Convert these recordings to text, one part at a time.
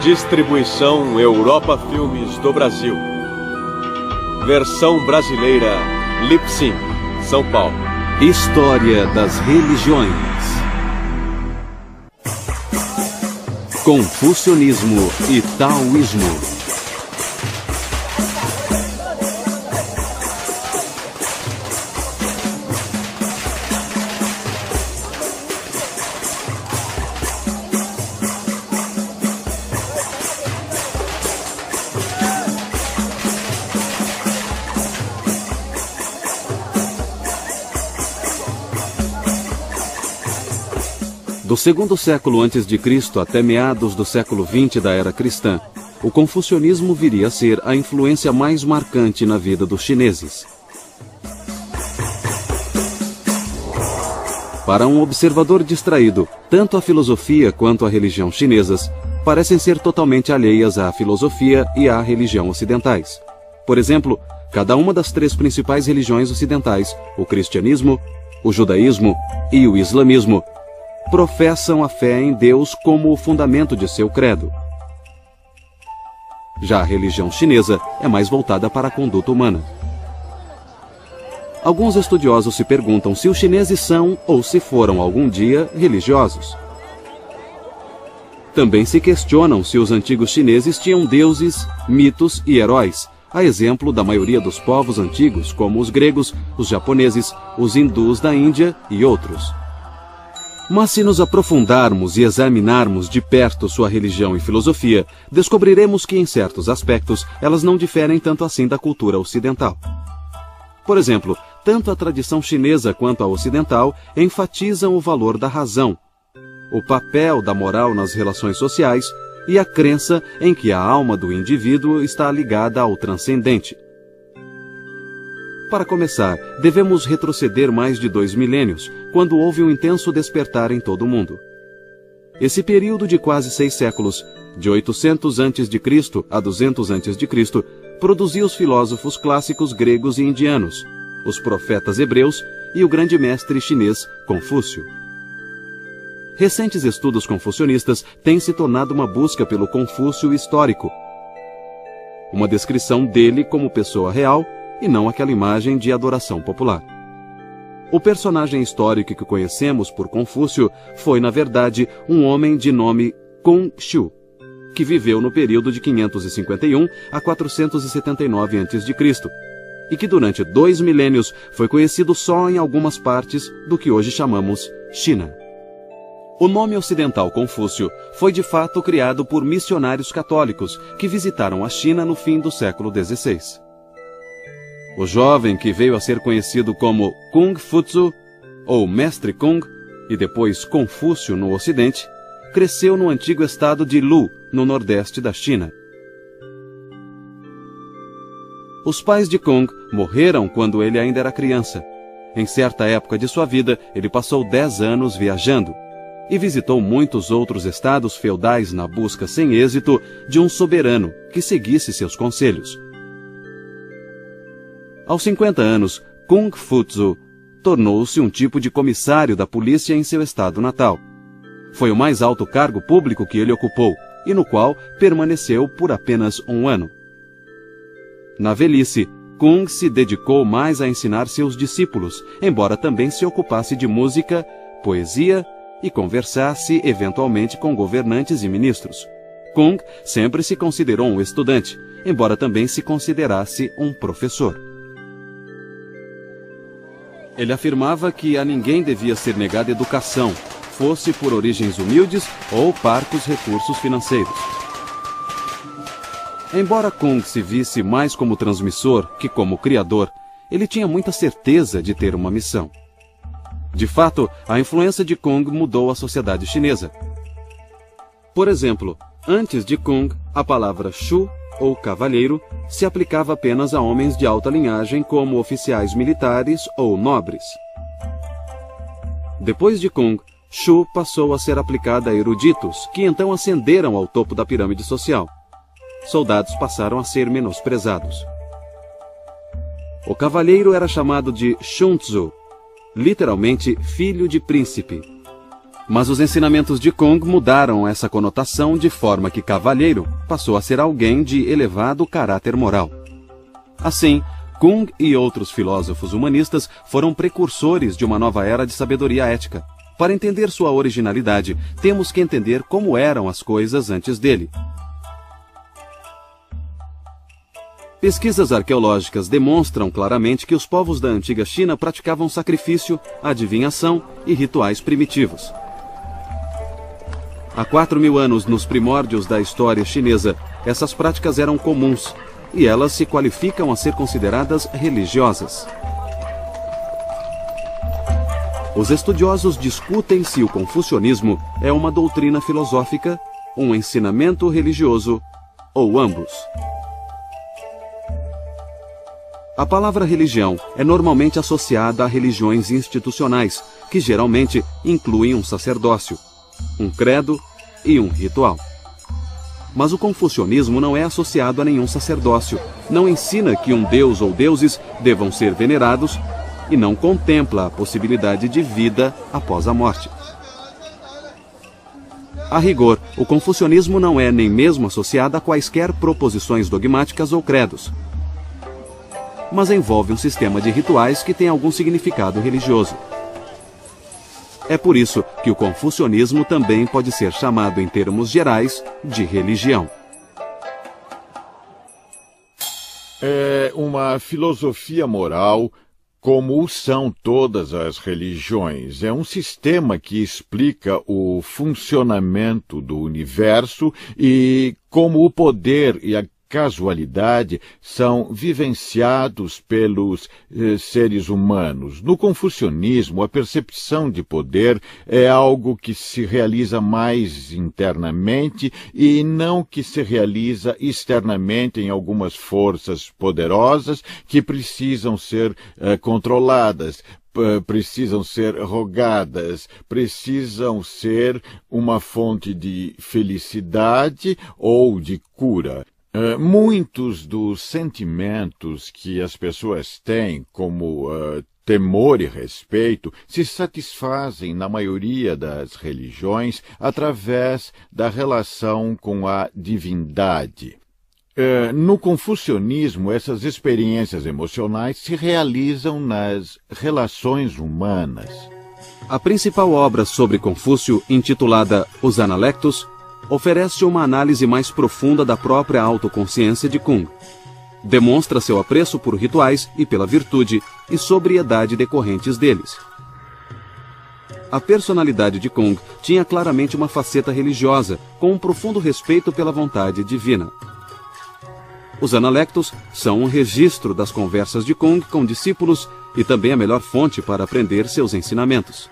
Distribuição Europa Filmes do Brasil. Versão brasileira Lipsync, São Paulo. História das religiões. Confucionismo e Taoísmo. Do segundo século a.C. até meados do século XX da era cristã, o confucionismo viria a ser a influência mais marcante na vida dos chineses. Para um observador distraído, tanto a filosofia quanto a religião chinesas parecem ser totalmente alheias à filosofia e à religião ocidentais. Por exemplo, cada uma das três principais religiões ocidentais, o cristianismo, o judaísmo e o islamismo, professam a fé em Deus como o fundamento de seu credo. Já a religião chinesa é mais voltada para a conduta humana. Alguns estudiosos se perguntam se os chineses são, ou se foram algum dia, religiosos. Também se questionam se os antigos chineses tinham deuses, mitos e heróis, a exemplo da maioria dos povos antigos, como os gregos, os japoneses, os hindus da Índia e outros. Mas se nos aprofundarmos e examinarmos de perto sua religião e filosofia, descobriremos que, em certos aspectos, elas não diferem tanto assim da cultura ocidental. Por exemplo, tanto a tradição chinesa quanto a ocidental enfatizam o valor da razão, o papel da moral nas relações sociais e a crença em que a alma do indivíduo está ligada ao transcendente. Para começar, devemos retroceder mais de 2 milênios, quando houve um intenso despertar em todo o mundo. Esse período de quase 6 séculos, de 800 a.C. a 200 a.C., produziu os filósofos clássicos gregos e indianos, os profetas hebreus e o grande mestre chinês Confúcio. Recentes estudos confucionistas têm se tornado uma busca pelo Confúcio histórico, uma descrição dele como pessoa real e não aquela imagem de adoração popular. O personagem histórico que conhecemos por Confúcio foi, na verdade, um homem de nome Kung Shu, que viveu no período de 551 a 479 a.C., e que durante 2 milênios foi conhecido só em algumas partes do que hoje chamamos China. O nome ocidental Confúcio foi de fato criado por missionários católicos que visitaram a China no fim do século XVI. O jovem, que veio a ser conhecido como Kung Fuzi, ou Mestre Kung, e depois Confúcio no Ocidente, cresceu no antigo estado de Lu, no nordeste da China. Os pais de Kung morreram quando ele ainda era criança. Em certa época de sua vida, ele passou 10 anos viajando e visitou muitos outros estados feudais na busca sem êxito de um soberano que seguisse seus conselhos. Aos 50 anos, Kung Fuzi tornou-se um tipo de comissário da polícia em seu estado natal. Foi o mais alto cargo público que ele ocupou e no qual permaneceu por apenas 1 ano. Na velhice, Kung se dedicou mais a ensinar seus discípulos, embora também se ocupasse de música, poesia e conversasse eventualmente com governantes e ministros. Kung sempre se considerou um estudante, embora também se considerasse um professor. Ele afirmava que a ninguém devia ser negada educação, fosse por origens humildes ou parcos recursos financeiros. Embora Kung se visse mais como transmissor que como criador, ele tinha muita certeza de ter uma missão. De fato, a influência de Kung mudou a sociedade chinesa. Por exemplo, antes de Kung, a palavra Shu, ou cavalheiro, se aplicava apenas a homens de alta linhagem como oficiais militares ou nobres. Depois de Kung, Shu passou a ser aplicada a eruditos, que então ascenderam ao topo da pirâmide social. Soldados passaram a ser menosprezados. O cavalheiro era chamado de Shunzu, literalmente filho de príncipe. Mas os ensinamentos de Kung mudaram essa conotação de forma que cavalheiro passou a ser alguém de elevado caráter moral. Assim, Kung e outros filósofos humanistas foram precursores de uma nova era de sabedoria ética. Para entender sua originalidade, temos que entender como eram as coisas antes dele. Pesquisas arqueológicas demonstram claramente que os povos da antiga China praticavam sacrifício, adivinhação e rituais primitivos. Há 4.000 anos, nos primórdios da história chinesa, essas práticas eram comuns, e elas se qualificam a ser consideradas religiosas. Os estudiosos discutem se o confucionismo é uma doutrina filosófica, um ensinamento religioso ou ambos. A palavra religião é normalmente associada a religiões institucionais, que geralmente incluem um sacerdócio, um credo e um ritual. Mas o confucionismo não é associado a nenhum sacerdócio, não ensina que um deus ou deuses devam ser venerados e não contempla a possibilidade de vida após a morte. A rigor, o confucionismo não é nem mesmo associado a quaisquer proposições dogmáticas ou credos, mas envolve um sistema de rituais que tem algum significado religioso. É por isso que o confucionismo também pode ser chamado, em termos gerais, de religião. É uma filosofia moral, como são todas as religiões. É um sistema que explica o funcionamento do universo e como o poder e a casualidade são vivenciados pelos seres humanos. No confucionismo, a percepção de poder é algo que se realiza mais internamente e não que se realiza externamente em algumas forças poderosas que precisam ser controladas, precisam ser rogadas, precisam ser uma fonte de felicidade ou de cura. Muitos dos sentimentos que as pessoas têm, como temor e respeito, se satisfazem, na maioria das religiões, através da relação com a divindade. No confucionismo, essas experiências emocionais se realizam nas relações humanas. A principal obra sobre Confúcio, intitulada Os Analectos, oferece uma análise mais profunda da própria autoconsciência de Kung. Demonstra seu apreço por rituais e pela virtude e sobriedade decorrentes deles. A personalidade de Kung tinha claramente uma faceta religiosa, com um profundo respeito pela vontade divina. Os Analectos são um registro das conversas de Kung com discípulos e também a melhor fonte para aprender seus ensinamentos.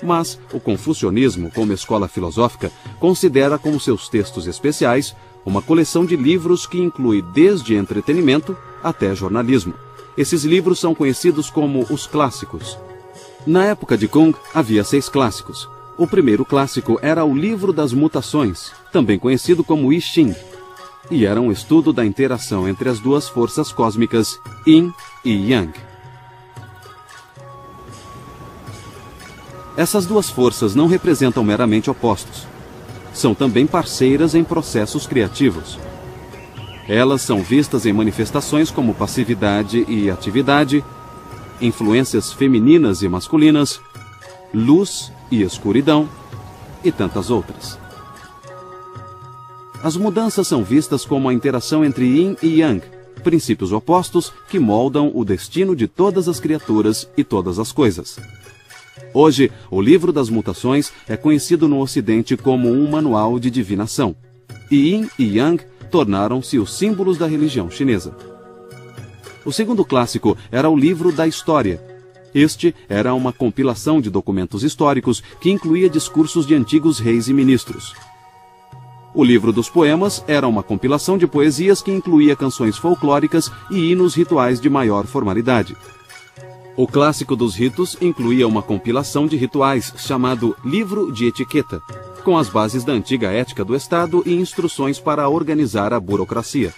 Mas o confucionismo, como escola filosófica, considera como seus textos especiais uma coleção de livros que inclui desde entretenimento até jornalismo. Esses livros são conhecidos como os clássicos. Na época de Kung, havia 6 clássicos. O primeiro clássico era o Livro das Mutações, também conhecido como I Ching, e era um estudo da interação entre as duas forças cósmicas, Yin e Yang. Essas duas forças não representam meramente opostos. São também parceiras em processos criativos. Elas são vistas em manifestações como passividade e atividade, influências femininas e masculinas, luz e escuridão, e tantas outras. As mudanças são vistas como a interação entre Yin e Yang, princípios opostos que moldam o destino de todas as criaturas e todas as coisas. Hoje, o Livro das Mutações é conhecido no Ocidente como um manual de divinação, e Yin e Yang tornaram-se os símbolos da religião chinesa. O segundo clássico era o Livro da História. Este era uma compilação de documentos históricos que incluía discursos de antigos reis e ministros. O Livro dos Poemas era uma compilação de poesias que incluía canções folclóricas e hinos rituais de maior formalidade. O Clássico dos Ritos incluía uma compilação de rituais chamado Livro de Etiqueta, com as bases da antiga ética do Estado e instruções para organizar a burocracia.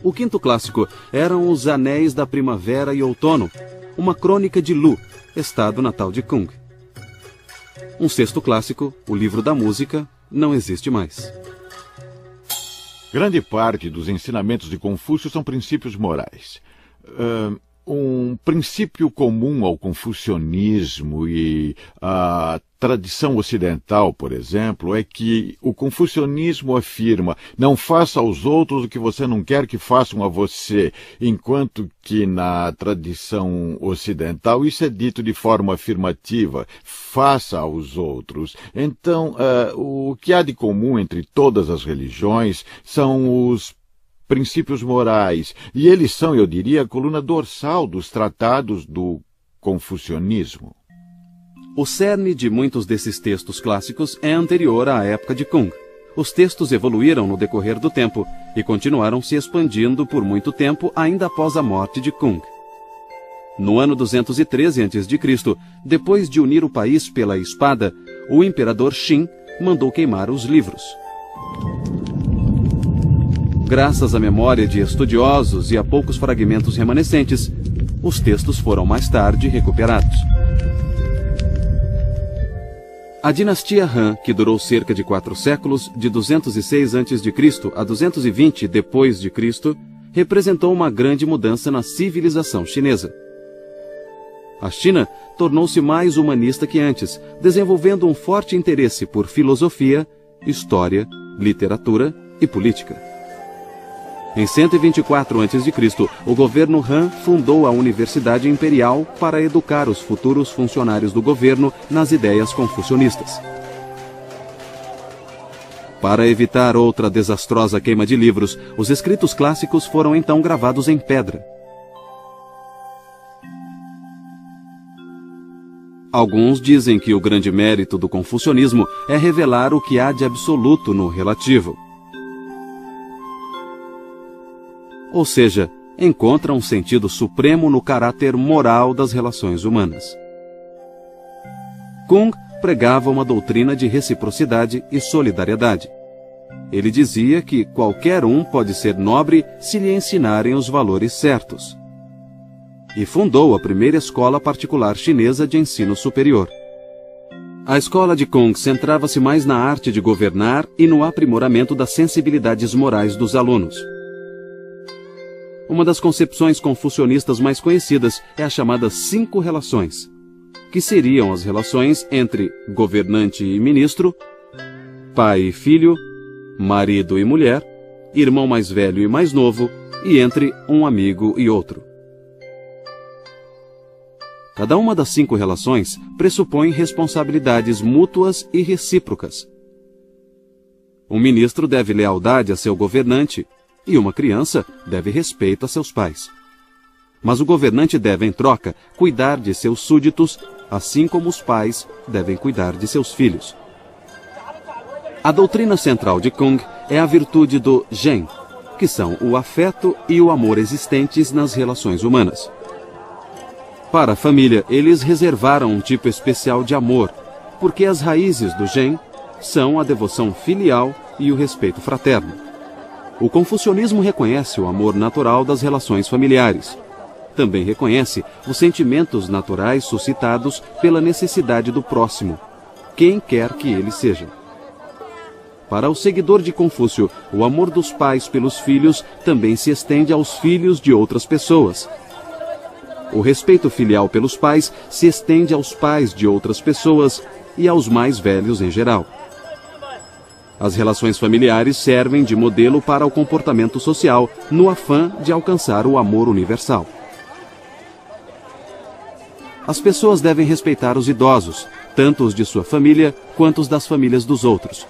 O quinto clássico eram os Anéis da Primavera e Outono, uma crônica de Lu, estado natal de Kung. Um sexto clássico, o livro da música, não existe mais. Grande parte dos ensinamentos de Confúcio são princípios morais. Um princípio comum ao confucionismo e à tradição ocidental, por exemplo, é que o confucionismo afirma: não faça aos outros o que você não quer que façam a você, enquanto que na tradição ocidental isso é dito de forma afirmativa: faça aos outros. Então, o que há de comum entre todas as religiões são os princípios morais, e eles são, eu diria, a coluna dorsal dos tratados do confucionismo. O cerne de muitos desses textos clássicos é anterior à época de Kung. Os textos evoluíram no decorrer do tempo e continuaram se expandindo por muito tempo ainda após a morte de Kung. No ano 213 a.C., depois de unir o país pela espada, o imperador Qin mandou queimar os livros. Graças à memória de estudiosos e a poucos fragmentos remanescentes, os textos foram mais tarde recuperados. A dinastia Han, que durou cerca de 4 séculos, de 206 a.C. a 220 d.C., representou uma grande mudança na civilização chinesa. A China tornou-se mais humanista que antes, desenvolvendo um forte interesse por filosofia, história, literatura e política. Em 124 a.C., o governo Han fundou a Universidade Imperial para educar os futuros funcionários do governo nas ideias confucionistas. Para evitar outra desastrosa queima de livros, os escritos clássicos foram então gravados em pedra. Alguns dizem que o grande mérito do confucionismo é revelar o que há de absoluto no relativo. Ou seja, encontra um sentido supremo no caráter moral das relações humanas. Kung pregava uma doutrina de reciprocidade e solidariedade. Ele dizia que qualquer um pode ser nobre se lhe ensinarem os valores certos. E fundou a primeira escola particular chinesa de ensino superior. A escola de Kung centrava-se mais na arte de governar e no aprimoramento das sensibilidades morais dos alunos. Uma das concepções confucionistas mais conhecidas é a chamada 5 relações, que seriam as relações entre governante e ministro, pai e filho, marido e mulher, irmão mais velho e mais novo, e entre um amigo e outro. Cada uma das 5 relações pressupõe responsabilidades mútuas e recíprocas. Um ministro deve lealdade a seu governante, e uma criança deve respeito a seus pais. Mas o governante deve, em troca, cuidar de seus súditos, assim como os pais devem cuidar de seus filhos. A doutrina central de Kung é a virtude do Zhen, que são o afeto e o amor existentes nas relações humanas. Para a família, eles reservaram um tipo especial de amor, porque as raízes do Zhen são a devoção filial e o respeito fraterno. O confucionismo reconhece o amor natural das relações familiares. Também reconhece os sentimentos naturais suscitados pela necessidade do próximo, quem quer que ele seja. Para o seguidor de Confúcio, o amor dos pais pelos filhos também se estende aos filhos de outras pessoas. O respeito filial pelos pais se estende aos pais de outras pessoas e aos mais velhos em geral. As relações familiares servem de modelo para o comportamento social, no afã de alcançar o amor universal. As pessoas devem respeitar os idosos, tanto os de sua família quanto os das famílias dos outros.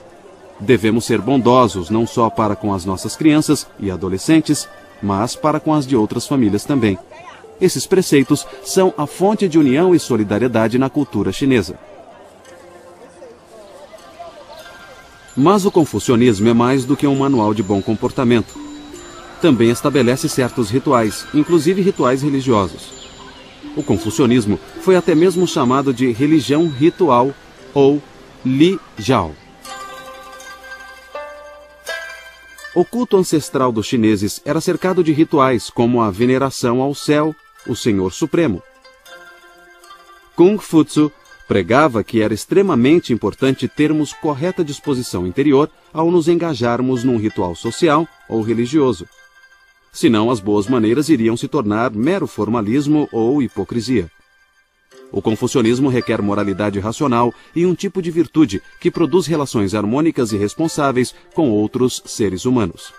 Devemos ser bondosos não só para com as nossas crianças e adolescentes, mas para com as de outras famílias também. Esses preceitos são a fonte de união e solidariedade na cultura chinesa. Mas o confucionismo é mais do que um manual de bom comportamento. Também estabelece certos rituais, inclusive rituais religiosos. O confucionismo foi até mesmo chamado de religião ritual ou Li Jiao. O culto ancestral dos chineses era cercado de rituais como a veneração ao céu, o Senhor Supremo. Kung Futsu Pregava que era extremamente importante termos correta disposição interior ao nos engajarmos num ritual social ou religioso. Senão, as boas maneiras iriam se tornar mero formalismo ou hipocrisia. O confucionismo requer moralidade racional e um tipo de virtude que produz relações harmônicas e responsáveis com outros seres humanos.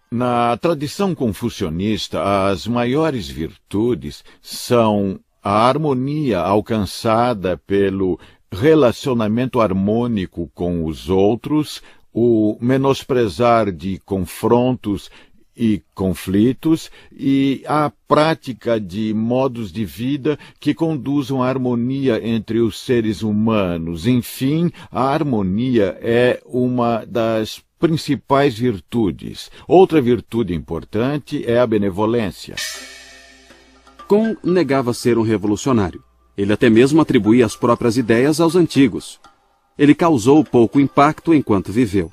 Na tradição confucionista, as maiores virtudes são a harmonia alcançada pelo relacionamento harmônico com os outros, o menosprezar de confrontos e conflitos e a prática de modos de vida que conduzam à harmonia entre os seres humanos. Enfim, a harmonia é uma das principais virtudes. Outra virtude importante é a benevolência. Kuhn negava ser um revolucionário. Ele até mesmo atribuía as próprias ideias aos antigos. Ele causou pouco impacto enquanto viveu.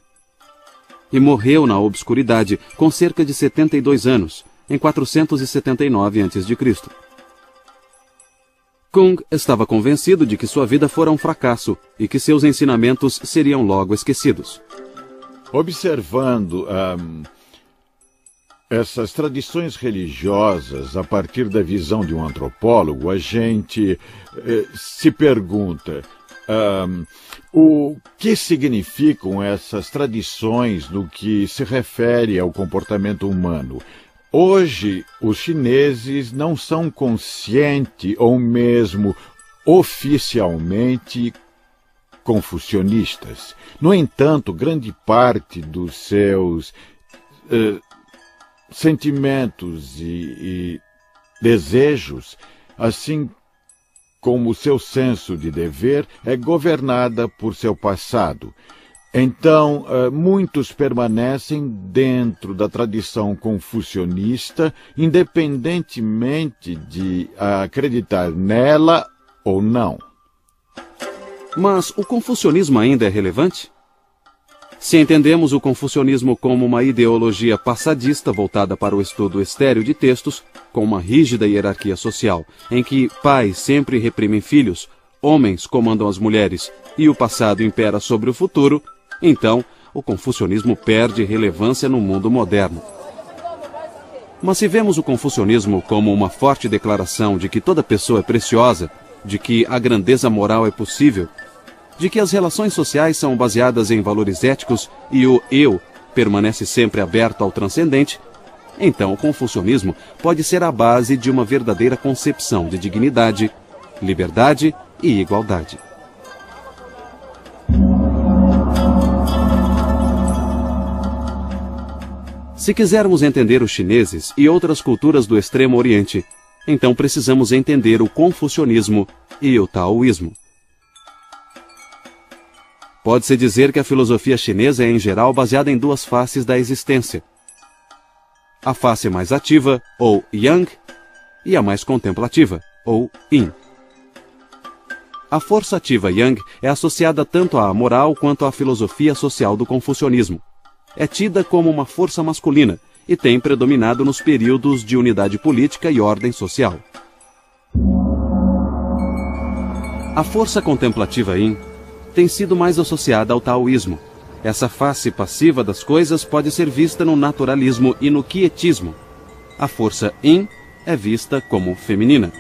E morreu na obscuridade com cerca de 72 anos, em 479 a.C. Kuhn estava convencido de que sua vida fora um fracasso e que seus ensinamentos seriam logo esquecidos. Observando essas tradições religiosas a partir da visão de um antropólogo, a gente se pergunta o que significam essas tradições no que se refere ao comportamento humano. Hoje, os chineses não são conscientes ou mesmo oficialmente confucionistas. No entanto, grande parte dos seus sentimentos e desejos, assim como o seu senso de dever, é governada por seu passado. Então, muitos permanecem dentro da tradição confucionista, independentemente de acreditar nela ou não. Mas o confucionismo ainda é relevante? Se entendemos o confucionismo como uma ideologia passadista voltada para o estudo estéril de textos, com uma rígida hierarquia social, em que pais sempre reprimem filhos, homens comandam as mulheres e o passado impera sobre o futuro, então o confucionismo perde relevância no mundo moderno. Mas se vemos o confucionismo como uma forte declaração de que toda pessoa é preciosa, de que a grandeza moral é possível, de que as relações sociais são baseadas em valores éticos e o eu permanece sempre aberto ao transcendente, então o confucionismo pode ser a base de uma verdadeira concepção de dignidade, liberdade e igualdade. Se quisermos entender os chineses e outras culturas do Extremo Oriente, então precisamos entender o confucionismo e o taoísmo. Pode-se dizer que a filosofia chinesa é, em geral, baseada em duas faces da existência. A face mais ativa, ou Yang, e a mais contemplativa, ou Yin. A força ativa Yang é associada tanto à moral quanto à filosofia social do confucionismo. É tida como uma força masculina e tem predominado nos períodos de unidade política e ordem social. A força contemplativa Yin tem sido mais associada ao taoísmo. Essa face passiva das coisas pode ser vista no naturalismo e no quietismo. A força Yin é vista como feminina.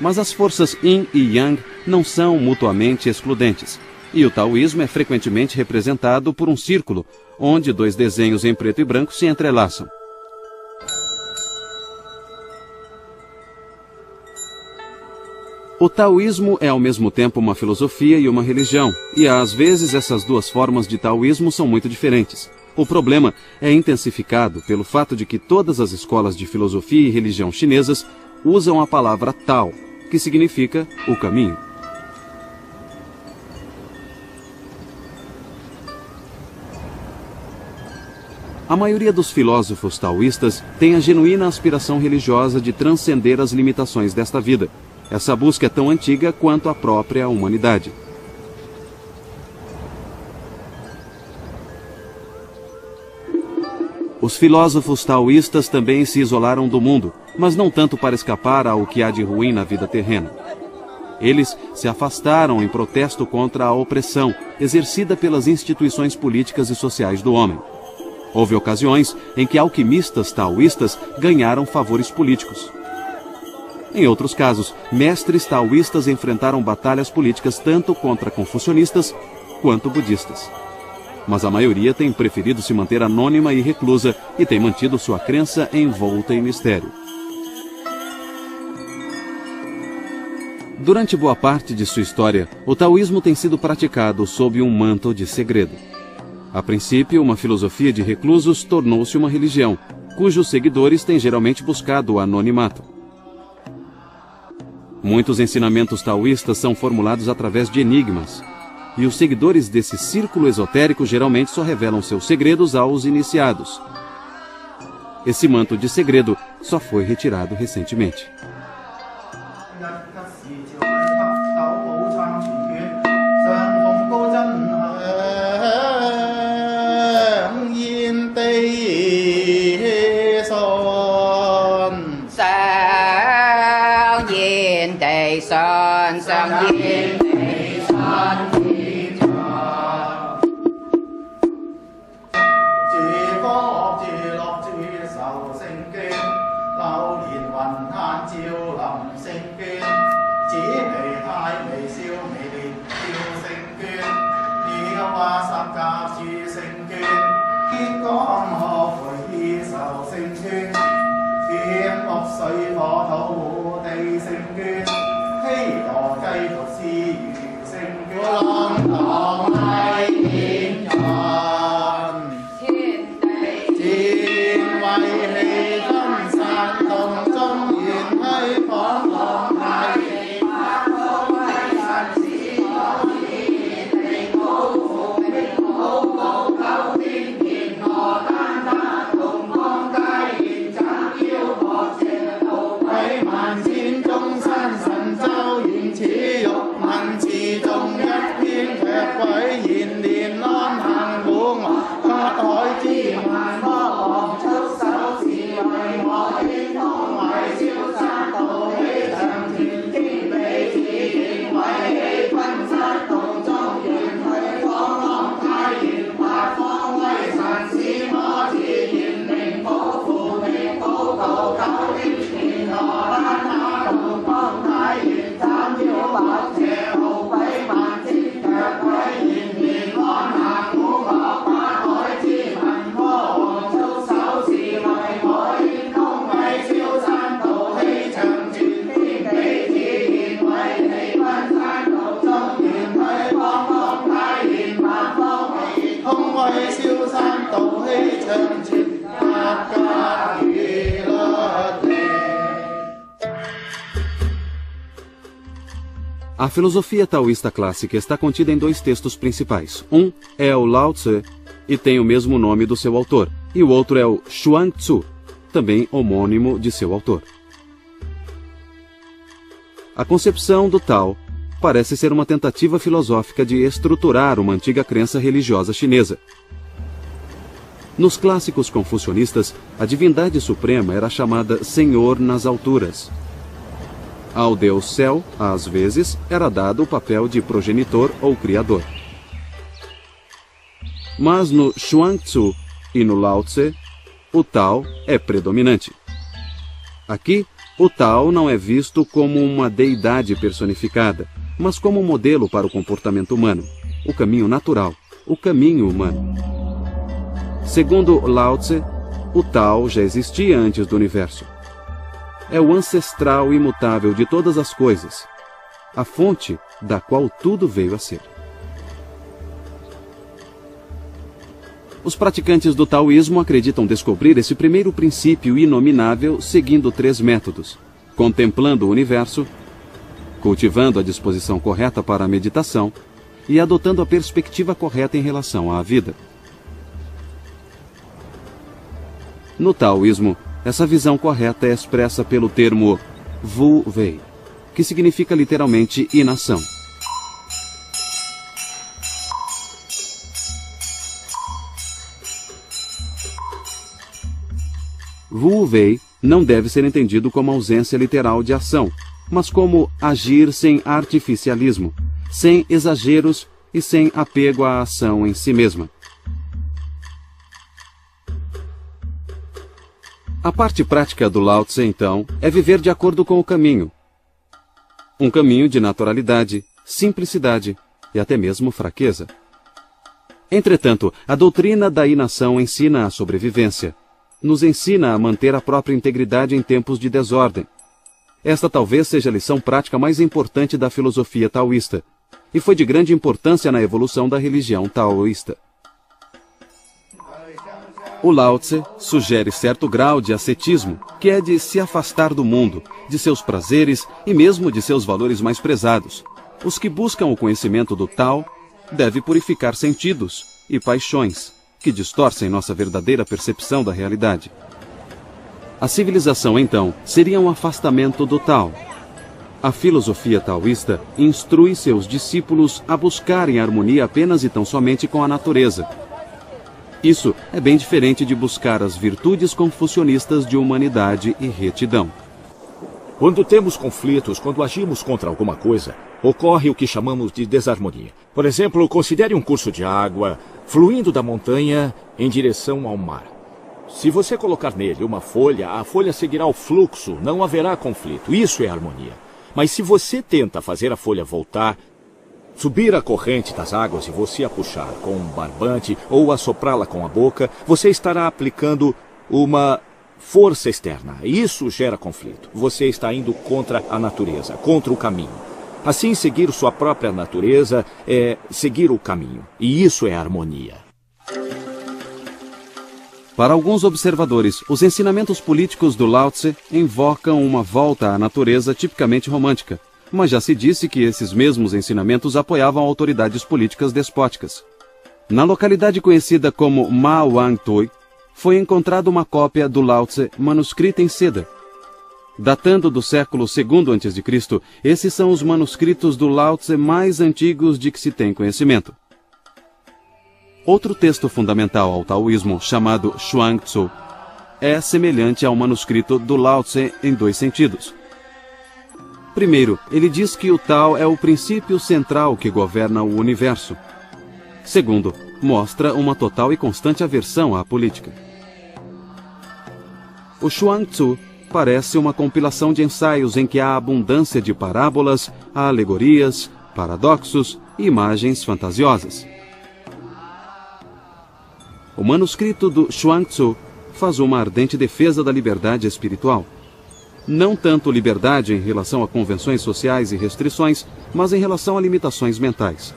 Mas as forças Yin e Yang não são mutuamente excludentes, e o taoísmo é frequentemente representado por um círculo, onde dois desenhos em preto e branco se entrelaçam. O taoísmo é ao mesmo tempo uma filosofia e uma religião, e às vezes essas duas formas de taoísmo são muito diferentes. O problema é intensificado pelo fato de que todas as escolas de filosofia e religião chinesas usam a palavra Tao, que significa o caminho. A maioria dos filósofos taoístas tem a genuína aspiração religiosa de transcender as limitações desta vida. Essa busca é tão antiga quanto a própria humanidade. Os filósofos taoístas também se isolaram do mundo, mas não tanto para escapar ao que há de ruim na vida terrena. Eles se afastaram em protesto contra a opressão exercida pelas instituições políticas e sociais do homem. Houve ocasiões em que alquimistas taoístas ganharam favores políticos. Em outros casos, mestres taoístas enfrentaram batalhas políticas tanto contra confucionistas quanto budistas. Mas a maioria tem preferido se manter anônima e reclusa e tem mantido sua crença envolta em mistério. Durante boa parte de sua história, o taoísmo tem sido praticado sob um manto de segredo. A princípio, uma filosofia de reclusos tornou-se uma religião, cujos seguidores têm geralmente buscado o anonimato. Muitos ensinamentos taoístas são formulados através de enigmas, e os seguidores desse círculo esotérico geralmente só revelam seus segredos aos iniciados. Esse manto de segredo só foi retirado recentemente. A filosofia taoísta clássica está contida em dois textos principais. Um é o Lao Tse, e tem o mesmo nome do seu autor, e o outro é o Chuang Tzu, também homônimo de seu autor. A concepção do Tao parece ser uma tentativa filosófica de estruturar uma antiga crença religiosa chinesa. Nos clássicos confucionistas, a divindade suprema era chamada Senhor nas alturas. Ao Deus Céu, às vezes, era dado o papel de progenitor ou criador. Mas no Chuang Tzu e no Lao Tse, o Tao é predominante. Aqui, o Tao não é visto como uma deidade personificada, mas como um modelo para o comportamento humano, o caminho natural, o caminho humano. Segundo Lao Tse, o Tao já existia antes do universo. É o ancestral imutável de todas as coisas, a fonte da qual tudo veio a ser. Os praticantes do taoísmo acreditam descobrir esse primeiro princípio inominável seguindo 3 métodos: contemplando o universo, cultivando a disposição correta para a meditação e adotando a perspectiva correta em relação à vida. No taoísmo, essa visão correta é expressa pelo termo Wu Wei, que significa literalmente inação. Wu Wei não deve ser entendido como ausência literal de ação, mas como agir sem artificialismo, sem exageros e sem apego à ação em si mesma. A parte prática do Lao Tse, então, é viver de acordo com o caminho. Um caminho de naturalidade, simplicidade e até mesmo fraqueza. Entretanto, a doutrina da inação ensina a sobrevivência. Nos ensina a manter a própria integridade em tempos de desordem. Esta talvez seja a lição prática mais importante da filosofia taoísta, e foi de grande importância na evolução da religião taoísta. O Lao Tse sugere certo grau de ascetismo, que é de se afastar do mundo, de seus prazeres e mesmo de seus valores mais prezados. Os que buscam o conhecimento do Tao devem purificar sentidos e paixões, que distorcem nossa verdadeira percepção da realidade. A civilização, então, seria um afastamento do Tao. A filosofia taoísta instrui seus discípulos a buscarem harmonia apenas e tão somente com a natureza. Isso é bem diferente de buscar as virtudes confucionistas de humanidade e retidão. Quando temos conflitos, quando agimos contra alguma coisa, ocorre o que chamamos de desarmonia. Por exemplo, considere um curso de água fluindo da montanha em direção ao mar. Se você colocar nele uma folha, a folha seguirá o fluxo, não haverá conflito. Isso é harmonia. Mas se você tenta fazer a folha voltar, subir a corrente das águas e você a puxar com um barbante ou assoprá-la com a boca, você estará aplicando uma força externa. Isso gera conflito. Você está indo contra a natureza, contra o caminho. Assim, seguir sua própria natureza é seguir o caminho. E isso é harmonia. Para alguns observadores, os ensinamentos políticos do Lao Tse invocam uma volta à natureza tipicamente romântica, mas já se disse que esses mesmos ensinamentos apoiavam autoridades políticas despóticas. Na localidade conhecida como Ma Wang Toi, foi encontrada uma cópia do Lao Tse manuscrita em seda. Datando do século II a.C., esses são os manuscritos do Lao Tse mais antigos de que se tem conhecimento. Outro texto fundamental ao taoísmo, chamado Xuang Tzu, é semelhante ao manuscrito do Lao Tse em dois sentidos. Primeiro, ele diz que o Tao é o princípio central que governa o universo. Segundo, mostra uma total e constante aversão à política. O Xuang Tzu parece uma compilação de ensaios em que há abundância de parábolas, alegorias, paradoxos e imagens fantasiosas. O manuscrito do Xuang Tzu faz uma ardente defesa da liberdade espiritual. Não tanto liberdade em relação a convenções sociais e restrições, mas em relação a limitações mentais.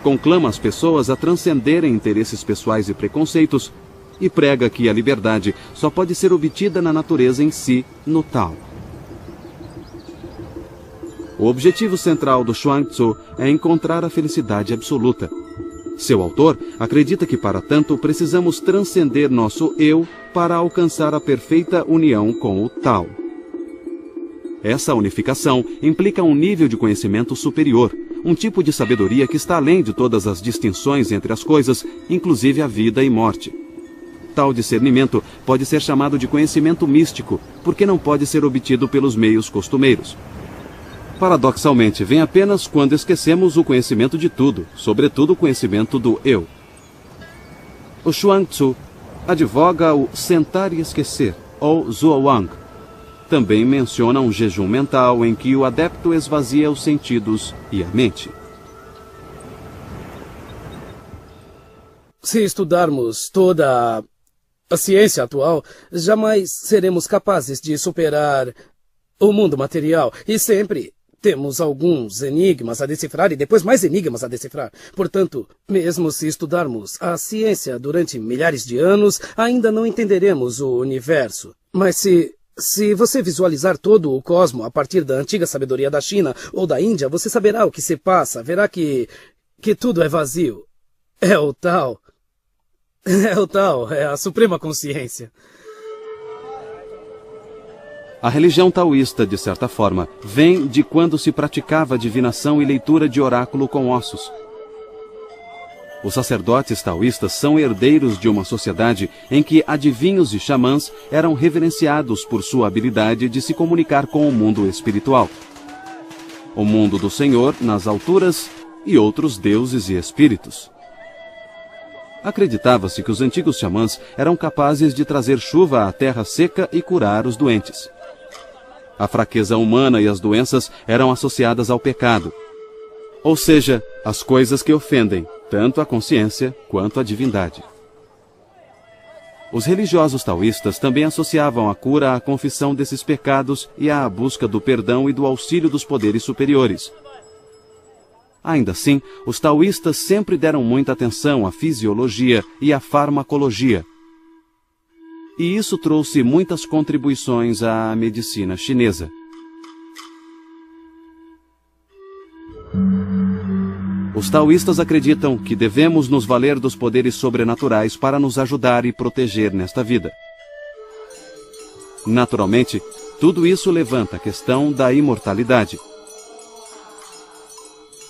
Conclama as pessoas a transcenderem interesses pessoais e preconceitos e prega que a liberdade só pode ser obtida na natureza em si, no Tao. O objetivo central do Xuang Tzu é encontrar a felicidade absoluta. Seu autor acredita que, para tanto, precisamos transcender nosso eu para alcançar a perfeita união com o Tao. Essa unificação implica um nível de conhecimento superior, um tipo de sabedoria que está além de todas as distinções entre as coisas, inclusive a vida e morte. Tal discernimento pode ser chamado de conhecimento místico, porque não pode ser obtido pelos meios costumeiros. Paradoxalmente, vem apenas quando esquecemos o conhecimento de tudo, sobretudo o conhecimento do eu. O Xuang Tzu advoga o sentar e esquecer, ou Zhuowang. Também menciona um jejum mental em que o adepto esvazia os sentidos e a mente. Se estudarmos toda a ciência atual, jamais seremos capazes de superar o mundo material. E sempre temos alguns enigmas a decifrar e depois mais enigmas a decifrar. Portanto, mesmo se estudarmos a ciência durante milhares de anos, ainda não entenderemos o universo. Mas se você visualizar todo o cosmo a partir da antiga sabedoria da China ou da Índia, você saberá o que se passa, verá que tudo é vazio. É o Tao. É o Tao, é a suprema consciência. A religião taoísta, de certa forma, vem de quando se praticava divinação e leitura de oráculo com ossos. Os sacerdotes taoístas são herdeiros de uma sociedade em que adivinhos e xamãs eram reverenciados por sua habilidade de se comunicar com o mundo espiritual. O mundo do Senhor nas alturas e outros deuses e espíritos. Acreditava-se que os antigos xamãs eram capazes de trazer chuva à terra seca e curar os doentes. A fraqueza humana e as doenças eram associadas ao pecado, ou seja, as coisas que ofendem tanto a consciência quanto a divindade. Os religiosos taoístas também associavam a cura à confissão desses pecados e à busca do perdão e do auxílio dos poderes superiores. Ainda assim, os taoístas sempre deram muita atenção à fisiologia e à farmacologia. E isso trouxe muitas contribuições à medicina chinesa. Os taoístas acreditam que devemos nos valer dos poderes sobrenaturais para nos ajudar e proteger nesta vida. Naturalmente, tudo isso levanta a questão da imortalidade.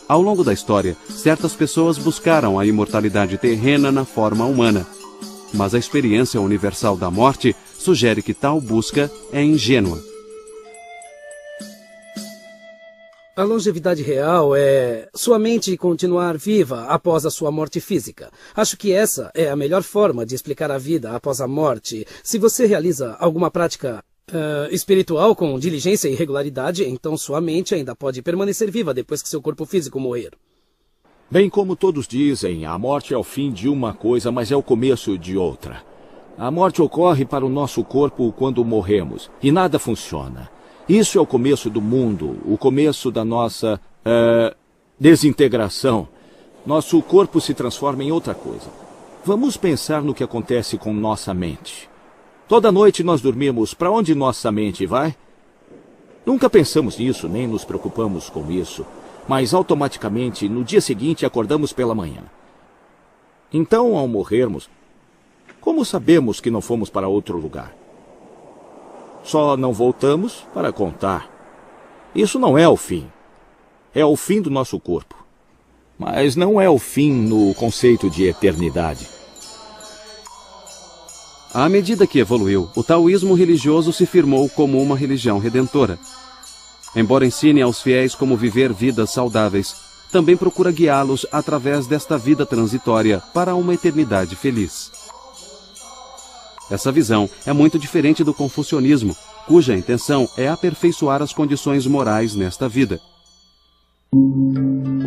Ao longo da história, certas pessoas buscaram a imortalidade terrena na forma humana, mas a experiência universal da morte sugere que tal busca é ingênua. A longevidade real é sua mente continuar viva após a sua morte física. Acho que essa é a melhor forma de explicar a vida após a morte. Se você realiza alguma prática espiritual com diligência e regularidade, então sua mente ainda pode permanecer viva depois que seu corpo físico morrer. Bem como todos dizem, a morte é o fim de uma coisa, mas é o começo de outra. A morte ocorre para o nosso corpo quando morremos, e nada funciona. Isso é o começo do mundo, o começo da nossa desintegração. Nosso corpo se transforma em outra coisa. Vamos pensar no que acontece com nossa mente. Toda noite nós dormimos. Para onde nossa mente vai? Nunca pensamos nisso, nem nos preocupamos com isso. Mas automaticamente, no dia seguinte, acordamos pela manhã. Então, ao morrermos, como sabemos que não fomos para outro lugar? Só não voltamos para contar. Isso não é o fim. É o fim do nosso corpo. Mas não é o fim no conceito de eternidade. À medida que evoluiu, o taoísmo religioso se firmou como uma religião redentora. Embora ensine aos fiéis como viver vidas saudáveis, também procura guiá-los através desta vida transitória para uma eternidade feliz. Essa visão é muito diferente do confucionismo, cuja intenção é aperfeiçoar as condições morais nesta vida.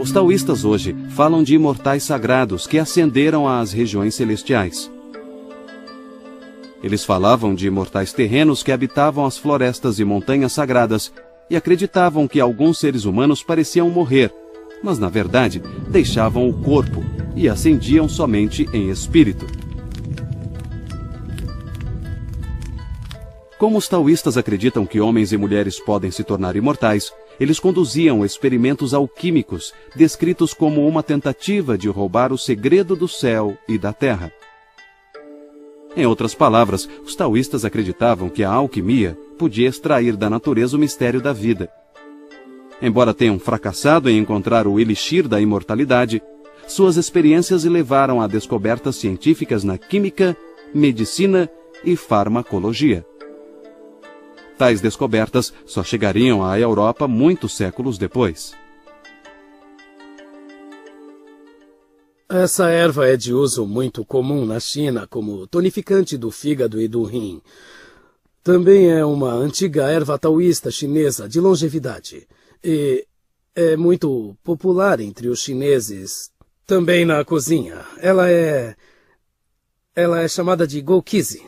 Os taoístas hoje falam de imortais sagrados que ascenderam às regiões celestiais. Eles falavam de imortais terrenos que habitavam as florestas e montanhas sagradas e acreditavam que alguns seres humanos pareciam morrer, mas na verdade deixavam o corpo e ascendiam somente em espírito. Como os taoístas acreditam que homens e mulheres podem se tornar imortais, eles conduziam experimentos alquímicos, descritos como uma tentativa de roubar o segredo do céu e da terra. Em outras palavras, os taoístas acreditavam que a alquimia podia extrair da natureza o mistério da vida. Embora tenham fracassado em encontrar o elixir da imortalidade, suas experiências levaram a descobertas científicas na química, medicina e farmacologia. Tais descobertas só chegariam à Europa muitos séculos depois. Essa erva é de uso muito comum na China como tonificante do fígado e do rim. Também é uma antiga erva taoísta chinesa de longevidade e é muito popular entre os chineses. Também na cozinha. Ela é chamada de gokizi.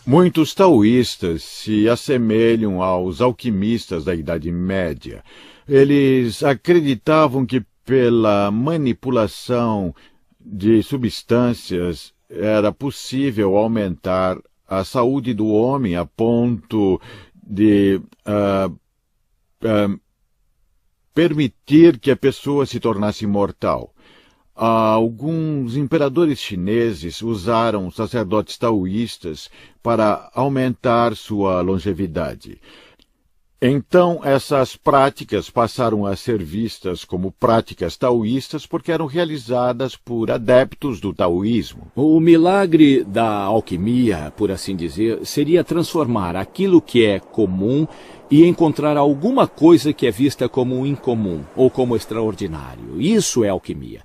Muitos taoístas se assemelham aos alquimistas da Idade Média. Eles acreditavam que pela manipulação de substâncias era possível aumentar a saúde do homem a ponto de permitir que a pessoa se tornasse imortal. Alguns imperadores chineses usaram sacerdotes taoístas para aumentar sua longevidade. Então, essas práticas passaram a ser vistas como práticas taoístas porque eram realizadas por adeptos do taoísmo. O milagre da alquimia, por assim dizer, seria transformar aquilo que é comum e encontrar alguma coisa que é vista como incomum ou como extraordinário. Isso é alquimia.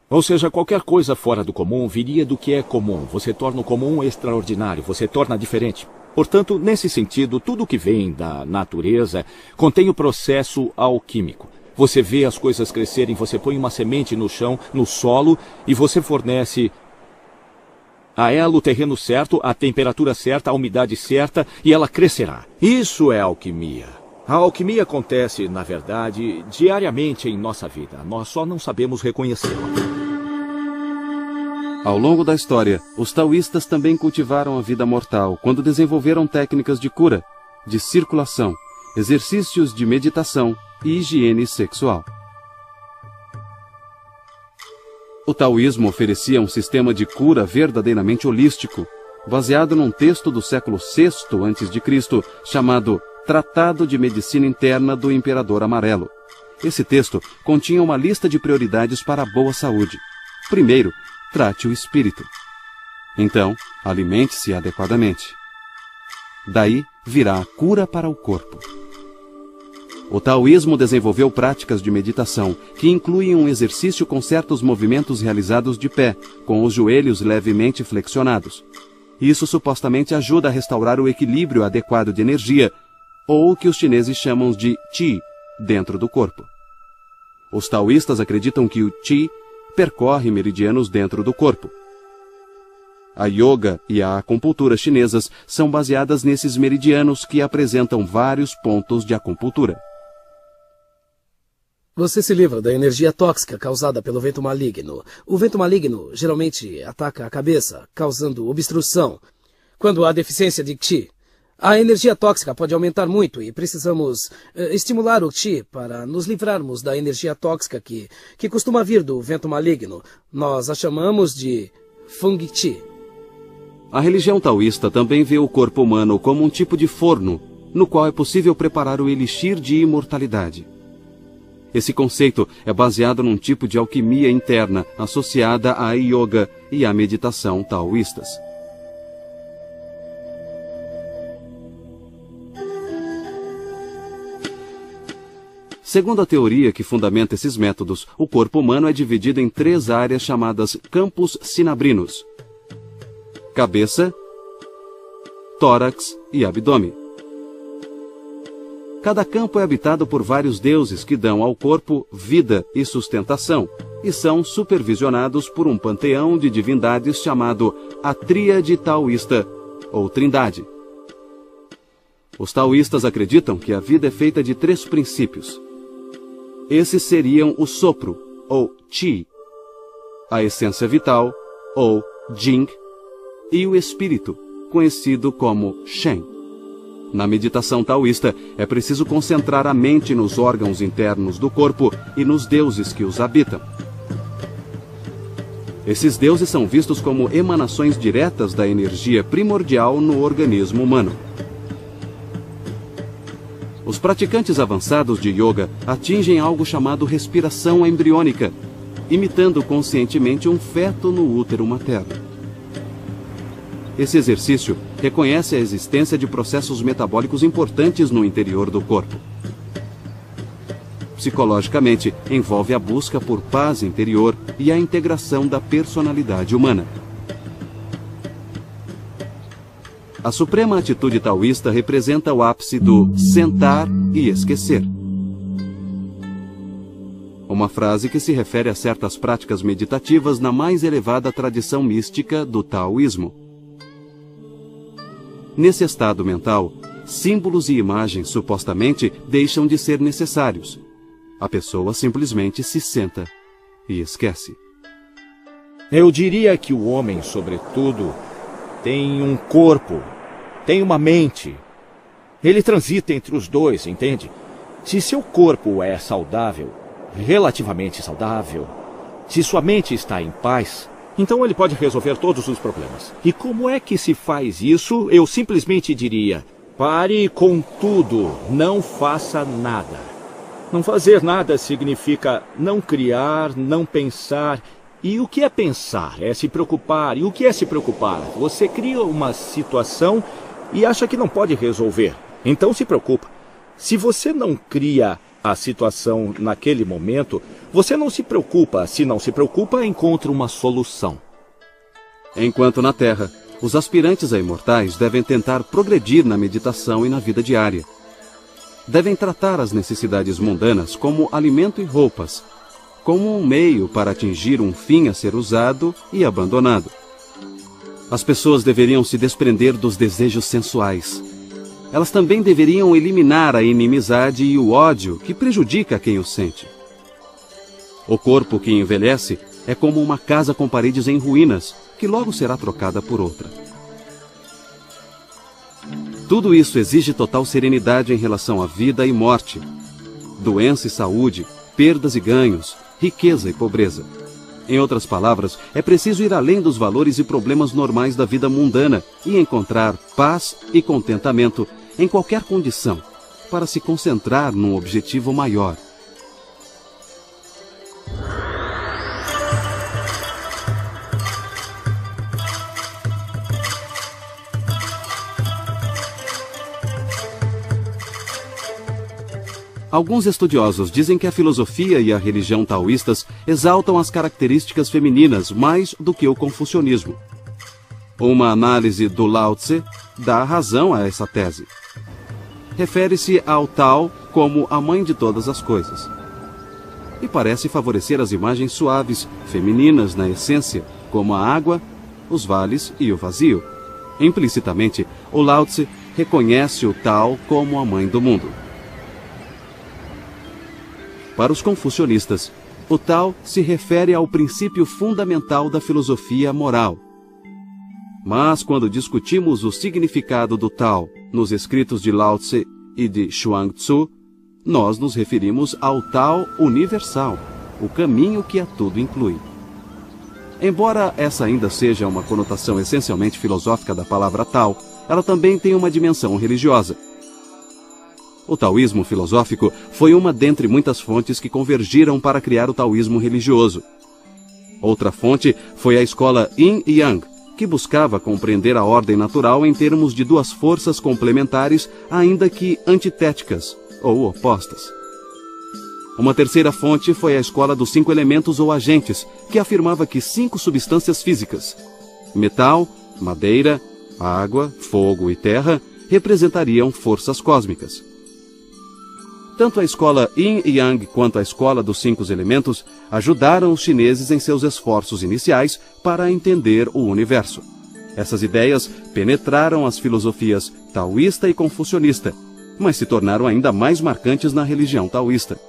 Ou seja, qualquer coisa fora do comum viria do que é comum. Você torna o comum extraordinário, você torna diferente. Portanto, nesse sentido, tudo que vem da natureza contém o processo alquímico. Você vê as coisas crescerem, você põe uma semente no chão, no solo, e você fornece a ela o terreno certo, a temperatura certa, a umidade certa, e ela crescerá. Isso é alquimia. A alquimia acontece, na verdade, diariamente em nossa vida. Nós só não sabemos reconhecê-la. Ao longo da história, os taoístas também cultivaram a vida mortal quando desenvolveram técnicas de cura, de circulação, exercícios de meditação e higiene sexual. O taoísmo oferecia um sistema de cura verdadeiramente holístico, baseado num texto do século VI a.C., chamado Tratado de Medicina Interna do Imperador Amarelo. Esse texto continha uma lista de prioridades para a boa saúde. Primeiro, trate o espírito. Então, alimente-se adequadamente. Daí virá a cura para o corpo. O taoísmo desenvolveu práticas de meditação que incluem um exercício com certos movimentos realizados de pé, com os joelhos levemente flexionados. Isso supostamente ajuda a restaurar o equilíbrio adequado de energia, ou o que os chineses chamam de Qi, dentro do corpo. Os taoístas acreditam que o Qi percorre meridianos dentro do corpo. A yoga e a acupuntura chinesas são baseadas nesses meridianos que apresentam vários pontos de acupuntura. Você se livra da energia tóxica causada pelo vento maligno. O vento maligno geralmente ataca a cabeça, causando obstrução. Quando há deficiência de Qi, a energia tóxica pode aumentar muito e precisamos estimular o Qi para nos livrarmos da energia tóxica que costuma vir do vento maligno. Nós a chamamos de Feng Qi. A religião taoísta também vê o corpo humano como um tipo de forno, no qual é possível preparar o elixir de imortalidade. Esse conceito é baseado num tipo de alquimia interna associada à yoga e à meditação taoístas. Segundo a teoria que fundamenta esses métodos, o corpo humano é dividido em 3 áreas chamadas campos sinabrinos: cabeça, tórax e abdômen. Cada campo é habitado por vários deuses que dão ao corpo vida e sustentação, e são supervisionados por um panteão de divindades chamado a Tríade Taoísta, ou Trindade. Os taoístas acreditam que a vida é feita de 3 princípios. Esses seriam o sopro, ou Qi, a essência vital, ou Jing, e o espírito, conhecido como Shen. Na meditação taoísta, é preciso concentrar a mente nos órgãos internos do corpo e nos deuses que os habitam. Esses deuses são vistos como emanações diretas da energia primordial no organismo humano. Os praticantes avançados de yoga atingem algo chamado respiração embriônica, imitando conscientemente um feto no útero materno. Esse exercício reconhece a existência de processos metabólicos importantes no interior do corpo. Psicologicamente, envolve a busca por paz interior e a integração da personalidade humana. A suprema atitude taoísta representa o ápice do sentar e esquecer. Uma frase que se refere a certas práticas meditativas na mais elevada tradição mística do taoísmo. Nesse estado mental, símbolos e imagens supostamente deixam de ser necessários. A pessoa simplesmente se senta e esquece. Eu diria que o homem, sobretudo, tem um corpo, tem uma mente. Ele transita entre os dois, entende? Se seu corpo é saudável, relativamente saudável, se sua mente está em paz, então ele pode resolver todos os problemas. E como é que se faz isso? Eu simplesmente diria, Pare com tudo, não faça nada. Não fazer nada significa não criar, não pensar. E o que é pensar? É se preocupar. E o que é se preocupar? Você cria uma situação e acha que não pode resolver. Então se preocupa. Se você não cria a situação naquele momento, você não se preocupa. Se não se preocupa, encontra uma solução. Enquanto na Terra, os aspirantes a imortais devem tentar progredir na meditação e na vida diária. Devem tratar as necessidades mundanas como alimento e roupas, como um meio para atingir um fim a ser usado e abandonado. As pessoas deveriam se desprender dos desejos sensuais. Elas também deveriam eliminar a inimizade e o ódio que prejudica quem o sente. O corpo que envelhece é como uma casa com paredes em ruínas, que logo será trocada por outra. Tudo isso exige total serenidade em relação à vida e morte, doença e saúde, perdas e ganhos, riqueza e pobreza. Em outras palavras, é preciso ir além dos valores e problemas normais da vida mundana e encontrar paz e contentamento em qualquer condição, para se concentrar num objetivo maior. Alguns estudiosos dizem que a filosofia e a religião taoístas exaltam as características femininas mais do que o confucionismo. Uma análise do Lao Tse dá razão a essa tese. Refere-se ao Tao como a mãe de todas as coisas. E parece favorecer as imagens suaves, femininas na essência, como a água, os vales e o vazio. Implicitamente, o Lao Tse reconhece o Tao como a mãe do mundo. Para os confucionistas, o Tao se refere ao princípio fundamental da filosofia moral. Mas quando discutimos o significado do Tao nos escritos de Lao Tse e de Chuang Tzu, nós nos referimos ao Tao universal, o caminho que a tudo inclui. Embora essa ainda seja uma conotação essencialmente filosófica da palavra Tao, ela também tem uma dimensão religiosa. O taoísmo filosófico foi uma dentre muitas fontes que convergiram para criar o taoísmo religioso. Outra fonte foi a escola Yin e Yang, que buscava compreender a ordem natural em termos de duas forças complementares, ainda que antitéticas ou opostas. Uma terceira fonte foi a escola dos 5 elementos ou agentes, que afirmava que 5 substâncias físicas, metal, madeira, água, fogo e terra, representariam forças cósmicas. Tanto a escola Yin e Yang quanto a escola dos 5 elementos ajudaram os chineses em seus esforços iniciais para entender o universo. Essas ideias penetraram as filosofias taoísta e confucionista, mas se tornaram ainda mais marcantes na religião taoísta.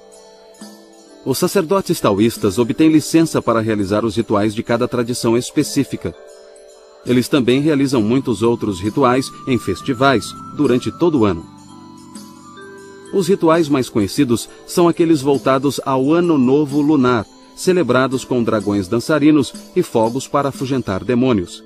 Os sacerdotes taoístas obtêm licença para realizar os rituais de cada tradição específica. Eles também realizam muitos outros rituais em festivais durante todo o ano. Os rituais mais conhecidos são aqueles voltados ao Ano Novo Lunar, celebrados com dragões dançarinos e fogos para afugentar demônios.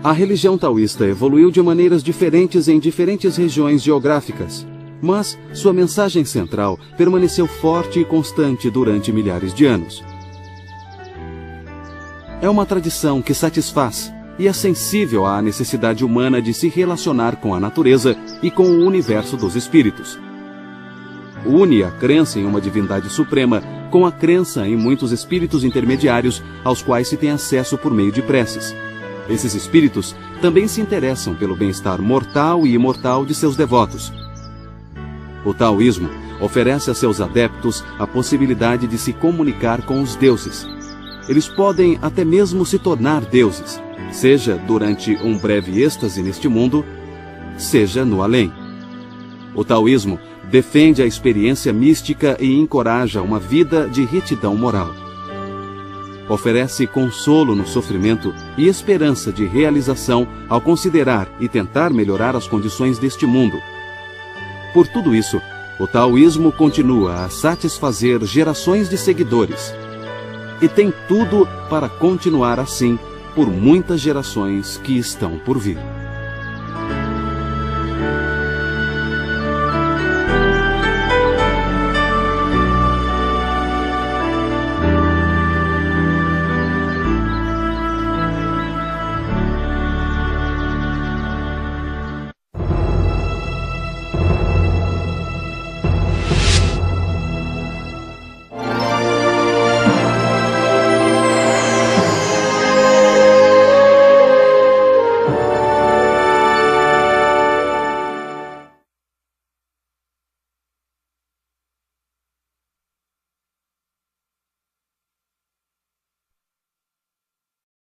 A religião taoísta evoluiu de maneiras diferentes em diferentes regiões geográficas, mas sua mensagem central permaneceu forte e constante durante milhares de anos. É uma tradição que satisfaz e é sensível à necessidade humana de se relacionar com a natureza e com o universo dos espíritos. Une a crença em uma divindade suprema com a crença em muitos espíritos intermediários aos quais se tem acesso por meio de preces. Esses espíritos também se interessam pelo bem-estar mortal e imortal de seus devotos. O taoísmo oferece a seus adeptos a possibilidade de se comunicar com os deuses. Eles podem até mesmo se tornar deuses, seja durante um breve êxtase neste mundo, seja no além. O taoísmo defende a experiência mística e encoraja uma vida de retidão moral. Oferece consolo no sofrimento e esperança de realização ao considerar e tentar melhorar as condições deste mundo. Por tudo isso, o taoísmo continua a satisfazer gerações de seguidores. E tem tudo para continuar assim por muitas gerações que estão por vir.